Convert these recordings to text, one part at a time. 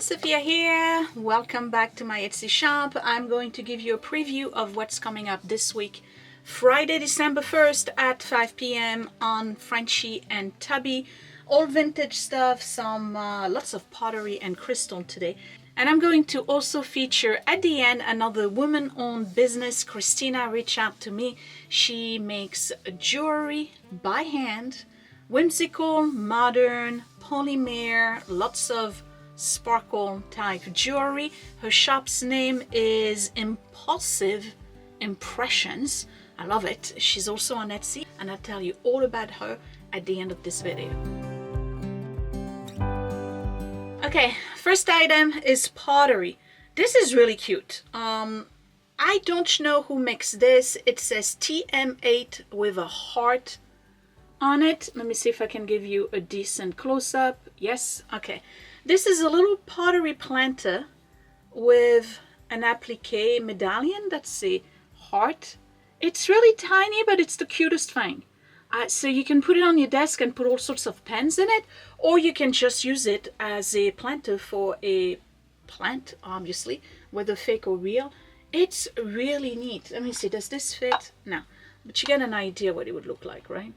Sophia here. Welcome back to my Esty Shop. I'm going to give you a preview of what's coming up this week. Friday, December 1st at 5 p.m. on Frenchy and Tubby. All vintage stuff, some lots of pottery and crystal today. And I'm going to also feature at the end another woman-owned business. Kristina reached out to me. She makes jewelry by hand, whimsical, modern, polymer, lots of sparkle type jewelry. Her shop's name is Impulsive Impressions. I love it. She's also on Etsy, and I'll tell you all about her at the end of this video. Okay, first item is pottery. This is really cute. I don't know who makes this. It says TM8 with a heart on it. Let me see if I can give you a decent close-up. Yes, okay. This is a little pottery planter with an applique medallion. That's a heart. It's really tiny, but it's the cutest thing. So you can put it on your desk and put all sorts of pens in it, or you can just use it as a planter for a plant, obviously, whether fake or real. It's really neat. Let me see, does this fit? No, but you get an idea what it would look like, right?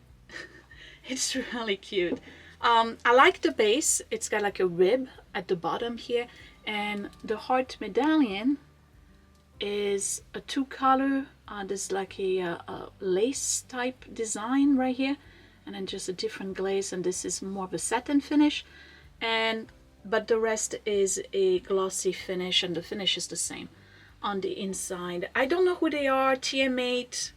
It's really cute. I like the base. It's got like a rib at the bottom here, and the heart medallion is a two-color. There's like a lace type design right here, and then just a different glaze, and this is more of a satin finish, but the rest is a glossy finish, and the finish is the same on the inside. I don't know who they are, TM8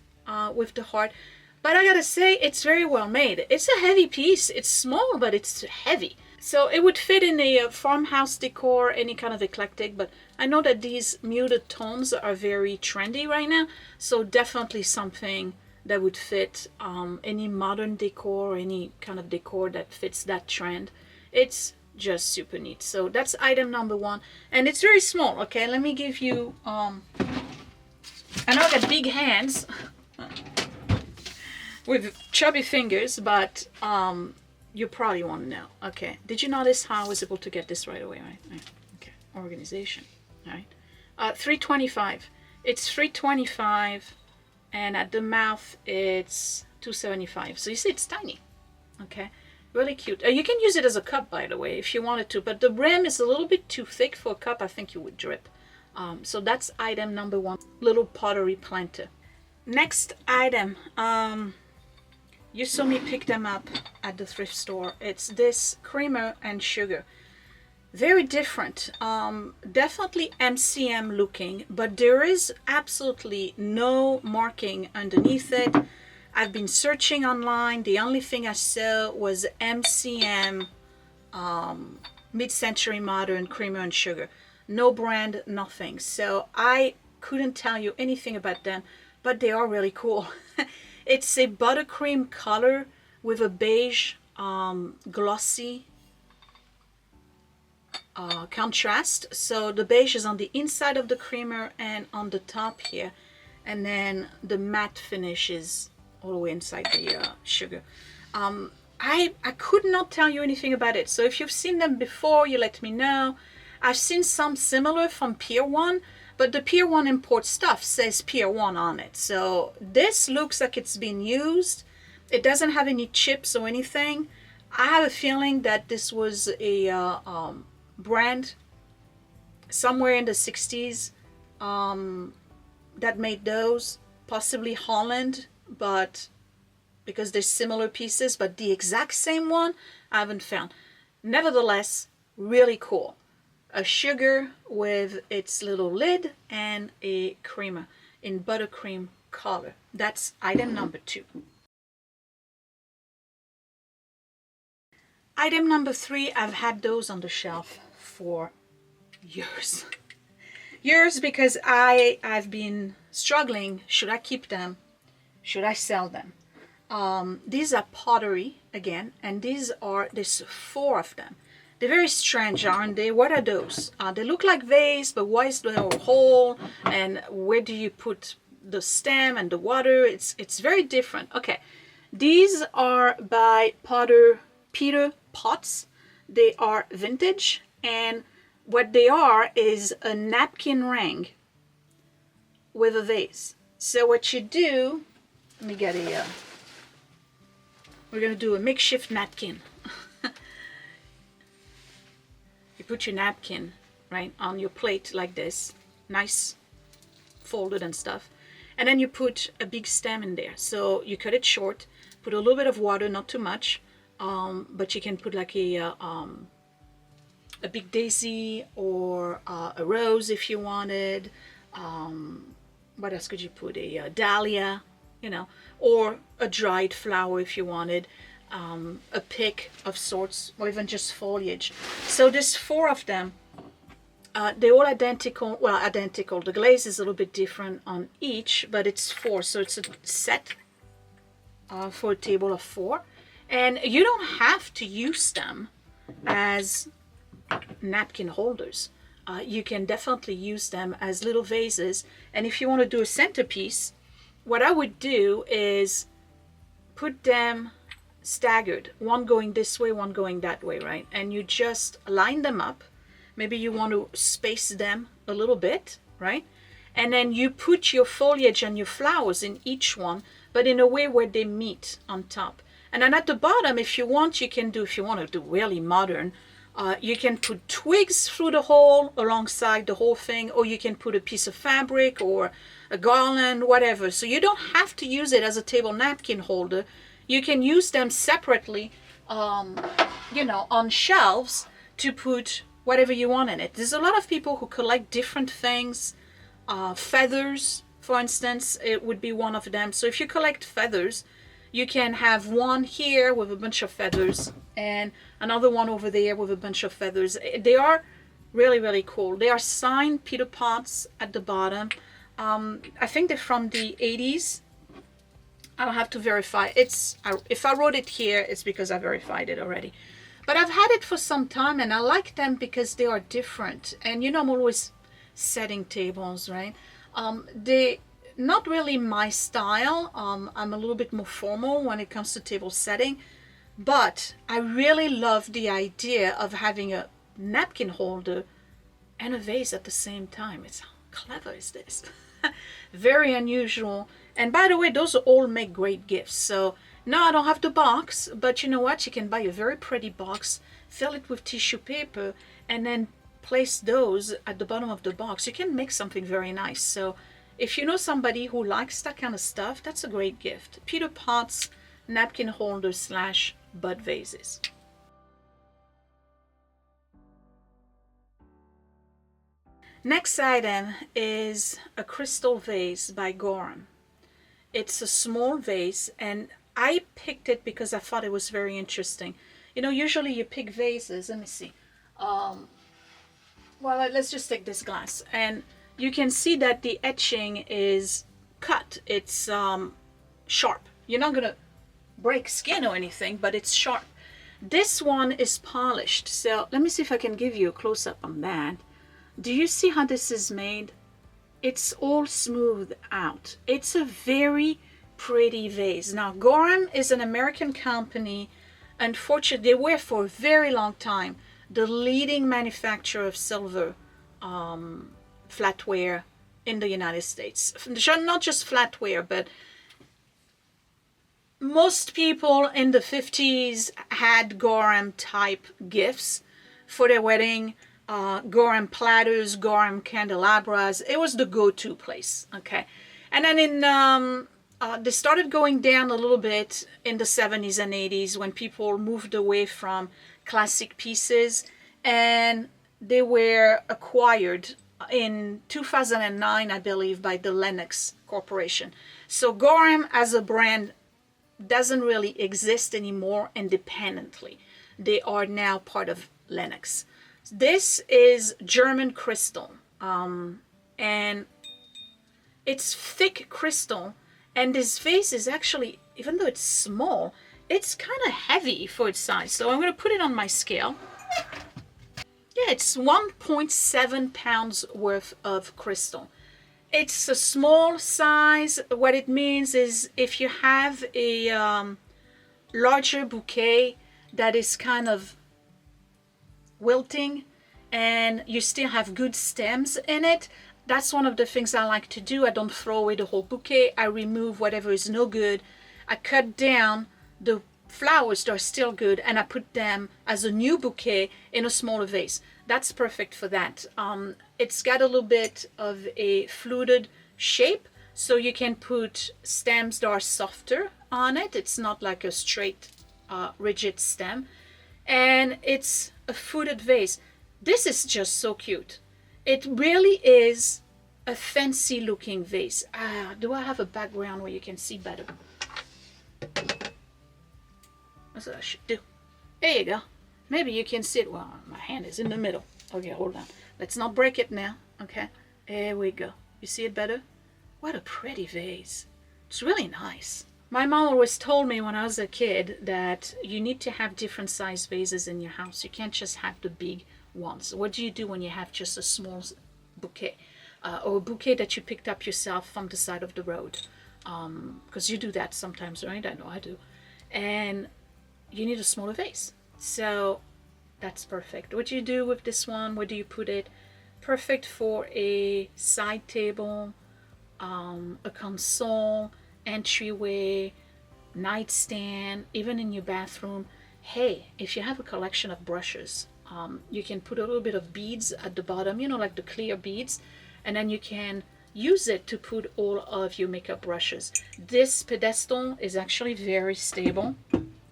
with the heart, but I gotta say it's very well made. It's a heavy piece. It's small, but it's heavy. So it would fit in a farmhouse decor, any kind of eclectic, but I know that these muted tones are very trendy right now, so definitely something that would fit any modern decor, any kind of decor that fits that trend. It's just super neat. So that's item number one, and it's very small. Okay, let me give you, I know I got big hands with chubby fingers, but you probably want to know. Okay, did you notice how I was able to get this right away, right? Okay, organization, all right. $3.25. It's $3.25, and at the mouth it's $2.75. So you see it's tiny. Okay, really cute. You can use it as a cup, by the way, if you wanted to, but the rim is a little bit too thick for a cup. I think you would drip. So that's item number one, little pottery planter. Next item, you saw me pick them up at the thrift store. It's this creamer and sugar. Very different. Definitely MCM looking, but there is absolutely no marking underneath it. I've been searching online. The only thing I saw was MCM mid-century modern creamer and sugar. No brand, nothing. So I couldn't tell you anything about them, but they are really cool. It's a buttercream color with a beige glossy contrast. So the beige is on the inside of the creamer and on the top here, and then the matte finish is all the way inside the sugar. I could not tell you anything about it, so if you've seen them before, you let me know. I've seen some similar from Pier 1, but the Pier 1 import stuff says Pier 1 on it. So this looks like it's been used. It doesn't have any chips or anything. I have a feeling that this was a brand somewhere in the 60s that made those, possibly Holland, but because there's similar pieces, but the exact same one I haven't found. Nevertheless, really cool. A sugar with its little lid and a creamer in buttercream color. That's item number two. Item number three, I've had those on the shelf for years. Years, because I've been struggling. Should I keep them? Should I sell them? These are pottery again, and there's four of them. They're very strange, aren't they? What are those? They look like vase, but why is there a hole? And where do you put the stem and the water? It's very different. Okay, these are by Peter Potts. They are vintage, and what they are is a napkin ring with a vase. So what you do, let me get a, we're going to do a makeshift napkin. You put your napkin, right, on your plate like this, nice folded and stuff. And then you put a big stem in there. So you cut it short, put a little bit of water, not too much, but you can put like a big daisy or a rose if you wanted. What else could you put? A dahlia, you know, or a dried flower if you wanted, a pick of sorts, or even just foliage. So there's 4 of them. They're all identical. Well, identical. The glaze is a little bit different on each, but it's 4. So it's a set for a table of 4. And you don't have to use them as napkin holders. You can definitely use them as little vases. And if you want to do a centerpiece, what I would do is put them staggered, one going this way, one going that way, right? And you just line them up. Maybe you want to space them a little bit, right? And then you put your foliage and your flowers in each one, but in a way where they meet on top. And then at the bottom, if you want, you can do, if you want to do really modern, you can put twigs through the hole alongside the whole thing, or you can put a piece of fabric or a garland, whatever. So you don't have to use it as a table napkin holder. You can use them separately, you know, on shelves to put whatever you want in it. There's a lot of people who collect different things. Feathers, for instance, it would be one of them. So if you collect feathers, you can have one here with a bunch of feathers and another one over there with a bunch of feathers. They are really, really cool. They are signed Peter Potts at the bottom. I think they're from the 80s. I'll have to verify. If I wrote it here, it's because I verified it already. But I've had it for some time and I like them because they are different. And you know, I'm always setting tables, right? They not really my style. I'm a little bit more formal when it comes to table setting, but I really love the idea of having a napkin holder and a vase at the same time. It's how clever is this? Very unusual. And by the way, those all make great gifts. So now I don't have the box, but you know what? You can buy a very pretty box, fill it with tissue paper, and then place those at the bottom of the box. You can make something very nice. So if you know somebody who likes that kind of stuff, that's a great gift. Peter Potts napkin holder / bud vases. Next item is a crystal vase by Gorham. It's a small vase and I picked it because I thought it was very interesting. You know, usually you pick vases, let me see. Well, let's just take this glass. And you can see that the etching is cut. It's sharp. You're not gonna break skin or anything, but it's sharp. This one is polished. So let me see if I can give you a close-up on that. Do you see how this is made? It's all smoothed out. It's a very pretty vase. Now, Gorham is an American company. Unfortunately, they were for a very long time the leading manufacturer of silver flatware in the United States. Not just flatware, but most people in the 50s had Gorham type gifts for their wedding. Gorham platters, Gorham candelabras. It was the go-to place. Okay, and then they started going down a little bit in the 70s and 80s when people moved away from classic pieces, and they were acquired in 2009, I believe, by the Lenox Corporation. So Gorham as a brand doesn't really exist anymore independently. They are now part of Lenox. This is German crystal, and it's thick crystal, and this vase is actually, even though it's small, it's kind of heavy for its size. So I'm going to put it on my scale. Yeah, it's 1.7 pounds worth of crystal. It's a small size. What it means is if you have a larger bouquet that is kind of wilting, and you still have good stems in it. That's one of the things I like to do. I don't throw away the whole bouquet. I remove whatever is no good. I cut down the flowers that are still good, and I put them as a new bouquet in a smaller vase. That's perfect for that. It's got a little bit of a fluted shape, so you can put stems that are softer on it. It's not like a straight rigid stem, and it's a footed vase. This is just so cute. It really is a fancy looking vase. Do I have a background where you can see better? That's what I should do. There you go. Maybe you can see it. Well, my hand is in the middle. Okay, hold on. Let's not break it now. Okay, there we go. You see it better? What a pretty vase. It's really nice. My mom always told me when I was a kid that you need to have different size vases in your house. You can't just have the big ones. What do you do when you have just a small bouquet? Or a bouquet that you picked up yourself from the side of the road? Because you do that sometimes, right? I know I do. And you need a smaller vase. So that's perfect. What do you do with this one? Where do you put it? Perfect for a side table, a console, entryway, nightstand, even in your bathroom. Hey, if you have a collection of brushes, you can put a little bit of beads at the bottom, you know, like the clear beads, and then you can use it to put all of your makeup brushes. This pedestal is actually very stable,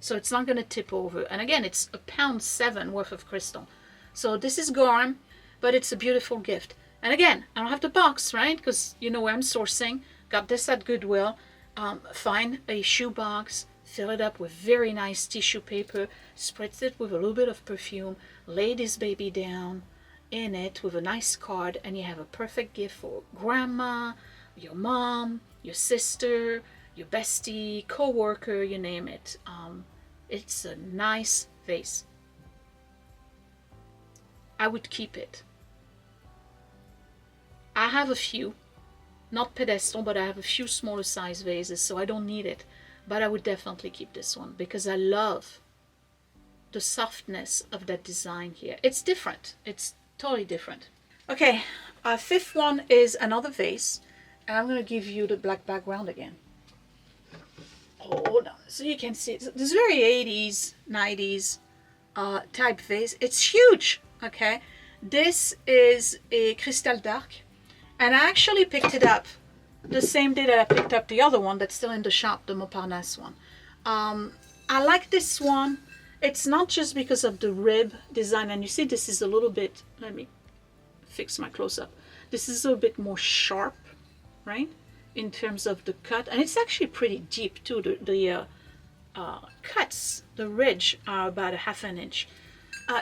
so it's not going to tip over. And again, it's £1.7 worth of crystal. So this is Gorham, but it's a beautiful gift. And again, I don't have the box, right? Because you know where I'm sourcing. Got this at Goodwill. Find a shoe box, fill it up with very nice tissue paper, spritz it with a little bit of perfume, lay this baby down in it with a nice card, and you have a perfect gift for grandma, your mom, your sister, your bestie, co-worker, you name it. It's a nice vase. I would keep it. I have a few, not pedestal, but I have a few smaller size vases, so I don't need it. But I would definitely keep this one because I love the softness of that design here. It's different. It's totally different. Okay, our fifth one is another vase, and I'm going to give you the black background again. Hold on, so you can see it. This very 80s, 90s type vase. It's huge. Okay, this is a Cristal D'Arques, and I actually picked it up the same day that I picked up the other one that's still in the shop, the Montparnasse one. I like this one. It's not just because of the rib design, and you see this is a little bit, let me fix my close-up. This is a bit more sharp, right, in terms of the cut, and it's actually pretty deep too. The cuts, the ridge are about a ½ inch.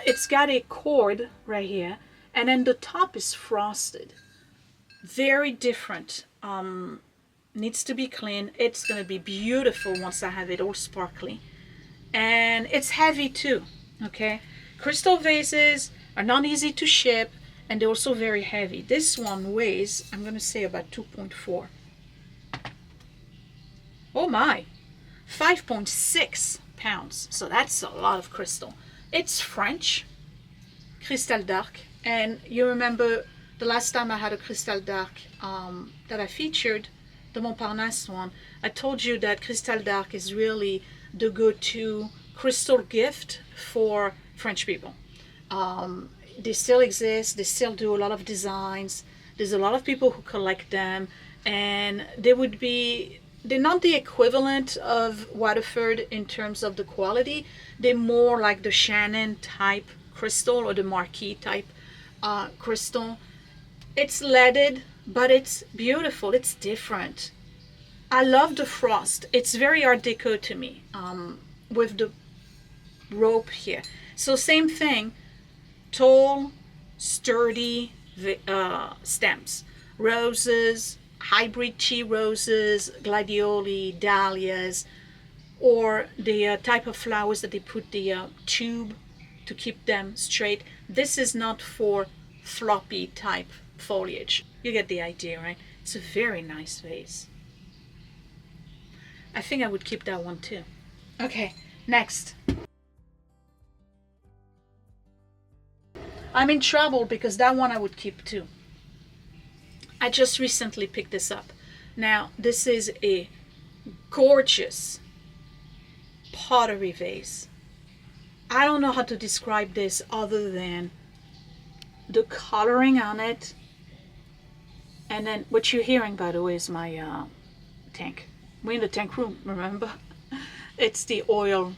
It's got a cord right here, and then the top is frosted. Very different. Needs to be clean. It's going to be beautiful once I have it all sparkly. And it's heavy too, okay? Crystal vases are not easy to ship, and they're also very heavy. This one weighs, I'm going to say about 2.4. Oh my, 5.6 pounds. So that's a lot of crystal. It's French, Cristal D'Arques. And you remember the last time I had a Cristal D'Arques that I featured, the Montparnasse one, I told you that Cristal D'Arques is really the go-to crystal gift for French people. They still exist. They still do a lot of designs. There's a lot of people who collect them, and they're not the equivalent of Waterford in terms of the quality. They're more like the Shannon type crystal or the Marquis type crystal. It's leaded, but it's beautiful. It's different. I love the frost. It's very Art Deco to me, with the rope here. So same thing, tall, sturdy stems. Roses, hybrid tea roses, gladioli, dahlias, or the type of flowers that they put the tube to keep them straight. This is not for floppy type foliage. You get the idea, right? It's a very nice vase. I think I would keep that one too. Okay, next. I'm in trouble because that one I would keep too. I just recently picked this up. Now, this is a gorgeous pottery vase. I don't know how to describe this other than the coloring on it. And then what you're hearing, by the way, is my tank. We're in the tank room, remember? It's the oil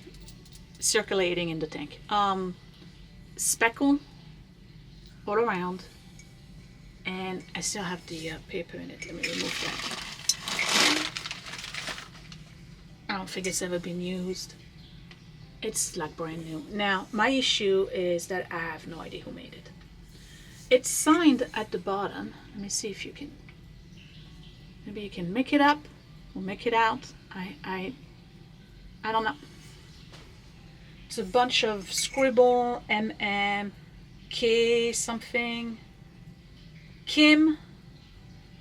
circulating in the tank. Speckle all around. And I still have the paper in it. Let me remove that. I don't think it's ever been used. It's like brand new. Now, my issue is that I have no idea who made it. It's signed at the bottom. Let me see if you can, maybe you can make it up or make it out. I don't know. It's a bunch of scribble, K something, Kim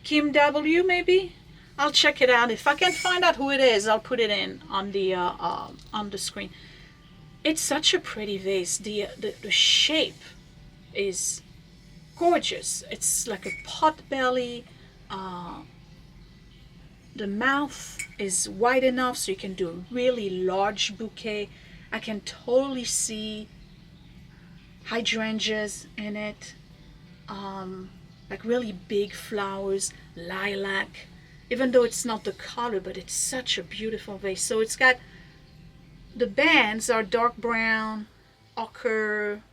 W maybe. I'll check it out. If I can find out who it is, I'll put it in on the screen. It's such a pretty vase. The shape is gorgeous. It's like a pot belly. The mouth is wide enough so you can do a really large bouquet. I can totally see hydrangeas in it, like really big flowers, lilac, even though it's not the color, but it's such a beautiful vase. So it's got, the bands are dark brown, ochre,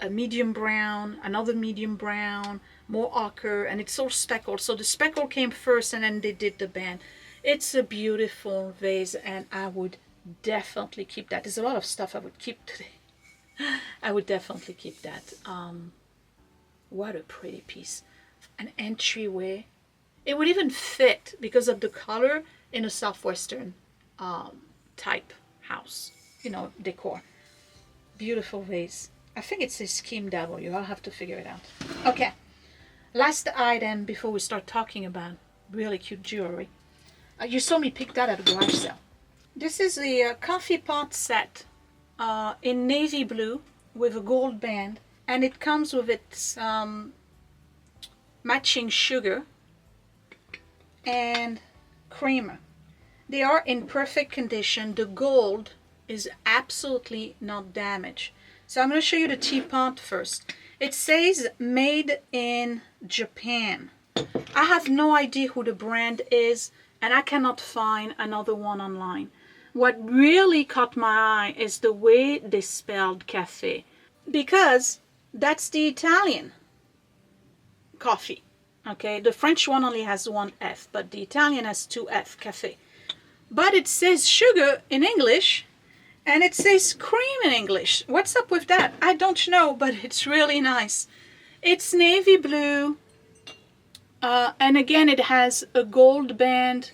a medium brown, another medium brown, more ochre, and it's all speckled. So the speckle came first and then they did the band. It's a beautiful vase and I would definitely keep that. There's a lot of stuff I would keep today. I would definitely keep that. What a pretty piece. An entryway. It would even fit because of the color in a southwestern type house, you know, decor. Beautiful vase. I think it says Scheme W. I'll have to figure it out. Okay. Last item before we start talking about really cute jewelry. You saw me pick that at a garage sale. This is the coffee pot set in navy blue with a gold band, and it comes with its matching sugar and creamer. They are in perfect condition. The gold is absolutely not damaged. So I'm going to show you the teapot first. It says made in Japan. I have no idea who the brand is, and I cannot find another one online. What really caught my eye is the way they spelled cafe, because that's the Italian coffee. Okay, the French one only has one F, but the Italian has two F, cafe. But it says sugar in English, and it says cream in English. What's up with that? I don't know, but it's really nice. It's navy blue, and again, it has a gold band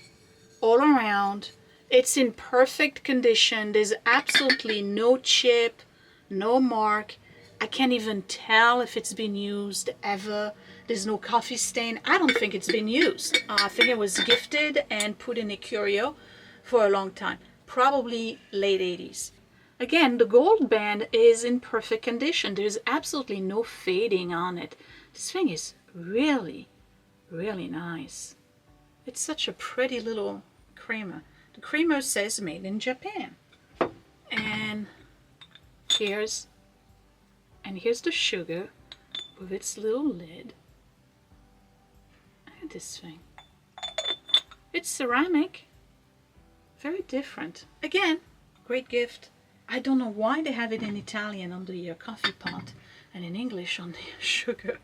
all around. It's in perfect condition. There's absolutely no chip, no mark. I can't even tell if it's been used ever. There's no coffee stain. I don't think it's been used. I think it was gifted and put in a curio for a long time. Probably late 80s. Again, the gold band is in perfect condition. There's absolutely no fading on it. This thing is really, really nice. It's such a pretty little creamer. The creamer says made in Japan. And here's the sugar with its little lid. Look at this thing. It's ceramic. Very different. Again, great gift. I don't know why they have it in Italian on the coffee pot and in English on the sugar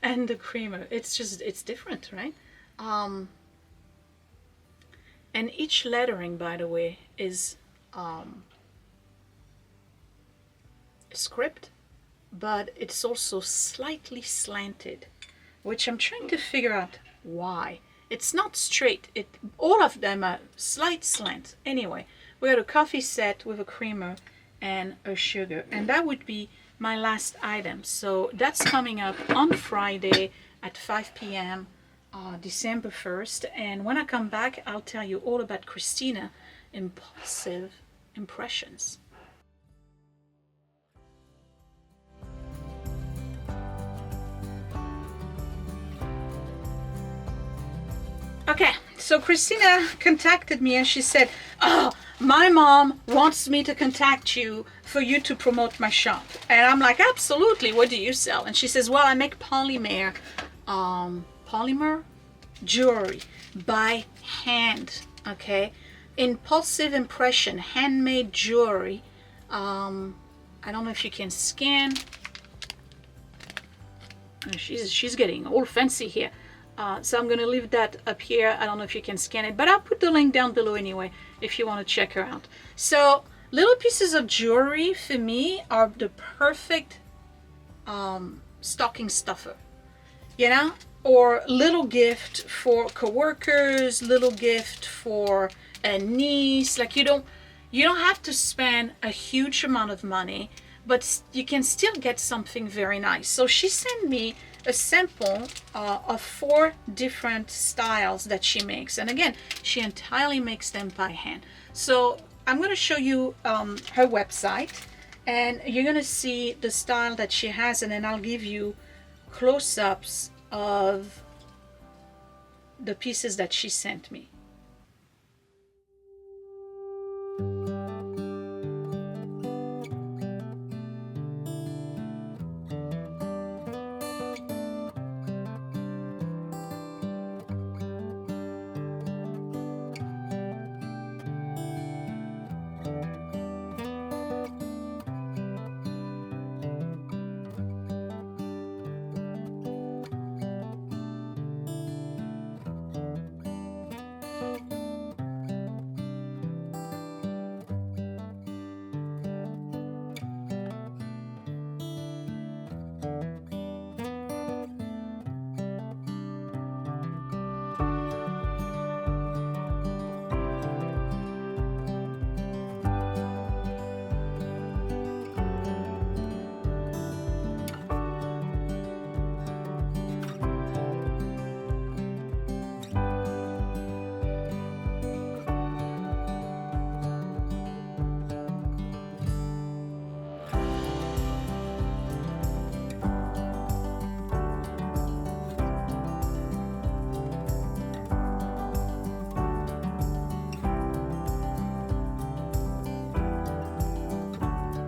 and the creamer. It's different, right? And each lettering, by the way, is script, but it's also slightly slanted, which I'm trying to figure out why. It's not straight. All of them are slight slants. Anyway, we got a coffee set with a creamer and a sugar, and that would be my last item. So that's coming up on Friday at 5 p.m. December 1st. And when I come back, I'll tell you all about Kristina Impulsive Impressions. Okay, so Kristina contacted me and she said, oh, my mom wants me to contact you for you to promote my shop. And I'm like, absolutely, what do you sell? And she says, well, I make polymer jewelry by hand, okay? Impulsive impression, handmade jewelry. I don't know if you can scan. She's getting all fancy here. So I'm going to leave that up here. I don't know if you can scan it, but I'll put the link down below anyway if you want to check her out. So little pieces of jewelry for me are the perfect stocking stuffer, you know, or little gift for coworkers, little gift for a niece. Like you don't have to spend a huge amount of money, but you can still get something very nice. So she sent me a sample of 4 different styles that she makes, and again, she entirely makes them by hand. So I'm going to show you her website, and you're going to see the style that she has, and then I'll give you close-ups of the pieces that she sent me.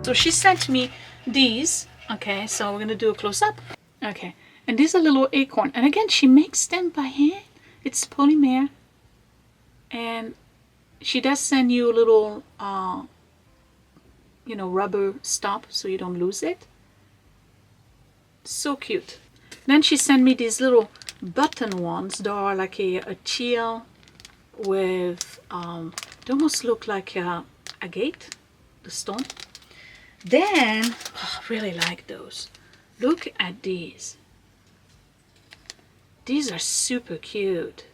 So she sent me these. Okay, so we're gonna do a close-up. Okay, and these are little acorn, and again, she makes them by hand. It's polymer, and she does send you a little you know, rubber stop so you don't lose it. So cute. Then she sent me these little button ones. They are like a teal with they almost look like a agate, the stone. Then, oh, I really like those. Look at these. These are super cute.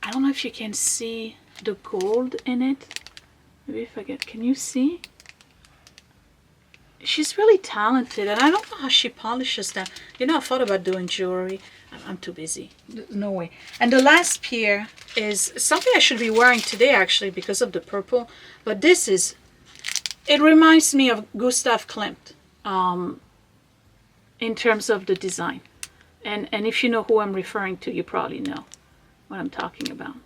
I don't know if you can see the gold in it. Maybe if I get, can you see? She's really talented, and I don't know how she polishes them. You know, I thought about doing jewelry. I'm too busy. No way. And the last pair is something I should be wearing today, actually, because of the purple. But this is, it reminds me of Gustav Klimt in terms of the design. And if you know who I'm referring to, you probably know what I'm talking about.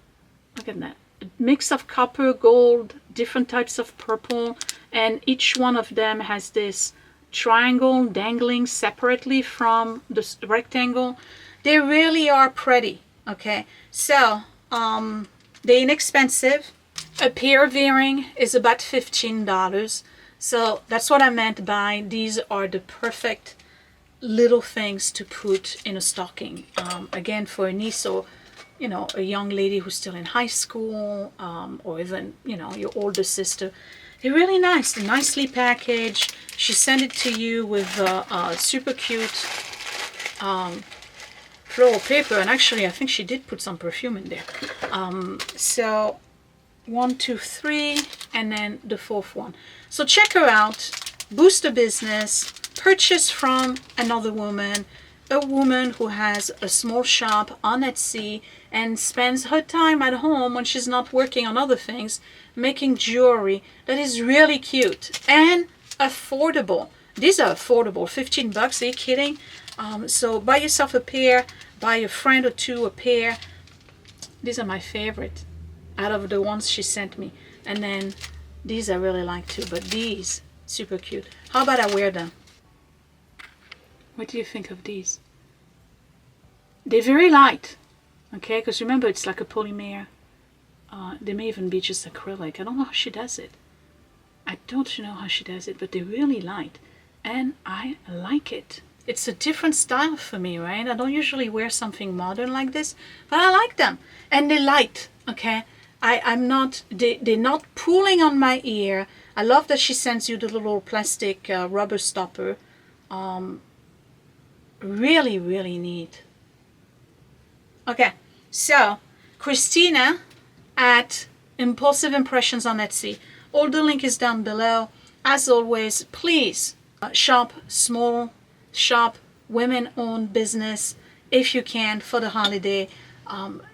Look at that. A mix of copper, gold, different types of purple, and each one of them has this triangle dangling separately from the rectangle. They really are pretty. Okay, so they're inexpensive. A pair of earring is about $15. So that's what I meant by these are the perfect little things to put in a stocking. Again, for a niece or, you know, a young lady who's still in high school, or even, you know, your older sister. They're really nice. They're nicely packaged. She sent it to you with super cute floral paper, and actually I think she did put some perfume in there. So 1, 2, 3, and then the 4th one. So check her out. Boost her business. Purchase from another woman, a woman who has a small shop on Etsy and spends her time at home when she's not working on other things, making jewelry that is really cute and affordable. These are affordable, 15 bucks, are you kidding? So buy yourself a pair, buy a friend or two a pair. These are my favorite out of the ones she sent me. And then these I really like too, but these, super cute. How about I wear them? What do you think of these? They're very light, okay? Because remember, it's like a polymer. They may even be just acrylic. I don't know how she does it. I don't know how she does it, but they're really light. And I like it. It's a different style for me, right? I don't usually wear something modern like this, but I like them. And they're light, okay? I'm not, they're not pulling on my ear. I love that she sends you the little plastic rubber stopper. Really, really neat. Okay, so Kristina at Impulsive Impressions on Etsy. All the link is down below. As always, please shop small, shop women-owned business if you can for the holiday.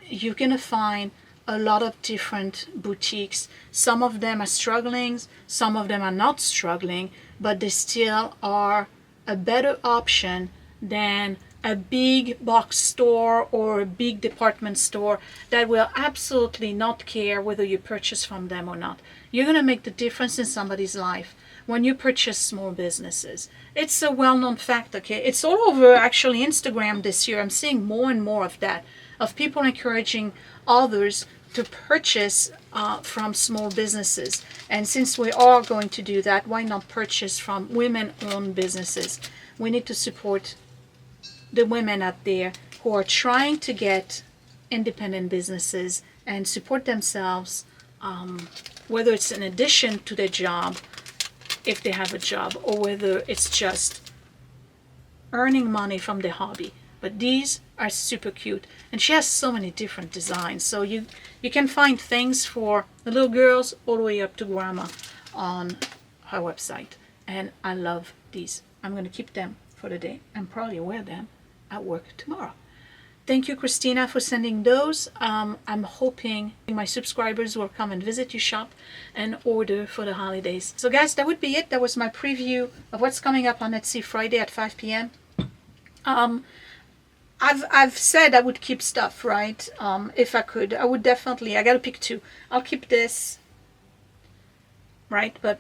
You're gonna find a lot of different boutiques. Some of them are struggling, some of them are not struggling, but they still are a better option than a big box store or a big department store that will absolutely not care whether you purchase from them or not. You're going to make the difference in somebody's life when you purchase small businesses. It's a well-known fact, okay? It's all over actually Instagram this year. I'm seeing more and more of that, of people encouraging others to purchase from small businesses. And since we are going to do that, why not purchase from women-owned businesses? We need to support the women out there who are trying to get independent businesses and support themselves, whether it's in addition to their job, if they have a job, or whether it's just earning money from their hobby. But these are super cute, and she has so many different designs, so you can find things for the little girls all the way up to grandma on her website. And I love these. I'm going to keep them for the day and probably wear them at work tomorrow. Thank you, Kristina, for sending those. I'm hoping my subscribers will come and visit your shop and order for the holidays. So guys, that would be it. That was my preview of what's coming up on Etsy Friday at 5 p.m. I've said I would keep stuff, right? If I could, I would definitely. I gotta pick two. I'll keep this, right? But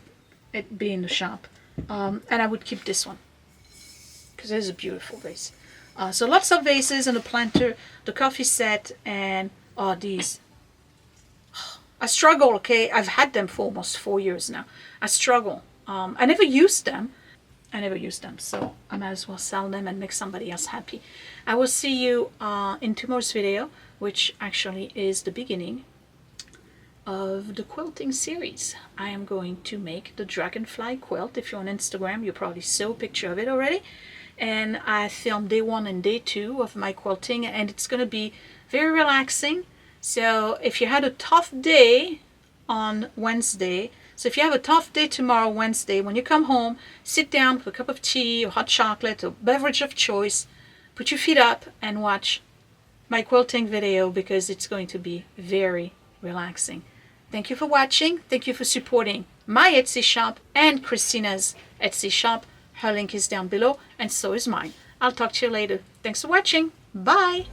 it be in the shop. And I would keep this one because it is a beautiful vase. So lots of vases and a planter, the coffee set, and these. I struggle, okay? I've had them for almost 4 years now. I struggle. I never used them. So I might as well sell them and make somebody else happy. I will see you in tomorrow's video, which actually is the beginning of the quilting series. I am going to make the dragonfly quilt. If you're on Instagram, you probably saw a picture of it already. And I filmed day 1 and day 2 of my quilting, and it's going to be very relaxing. So if you had a tough day on Wednesday, so if you have a tough day tomorrow, Wednesday, when you come home, sit down with a cup of tea or hot chocolate or beverage of choice, put your feet up and watch my quilting video, because it's going to be very relaxing. Thank you for watching. Thank you for supporting my Etsy shop and Kristina's Etsy shop. Her link is down below, and so is mine. I'll talk to you later. Thanks for watching. Bye.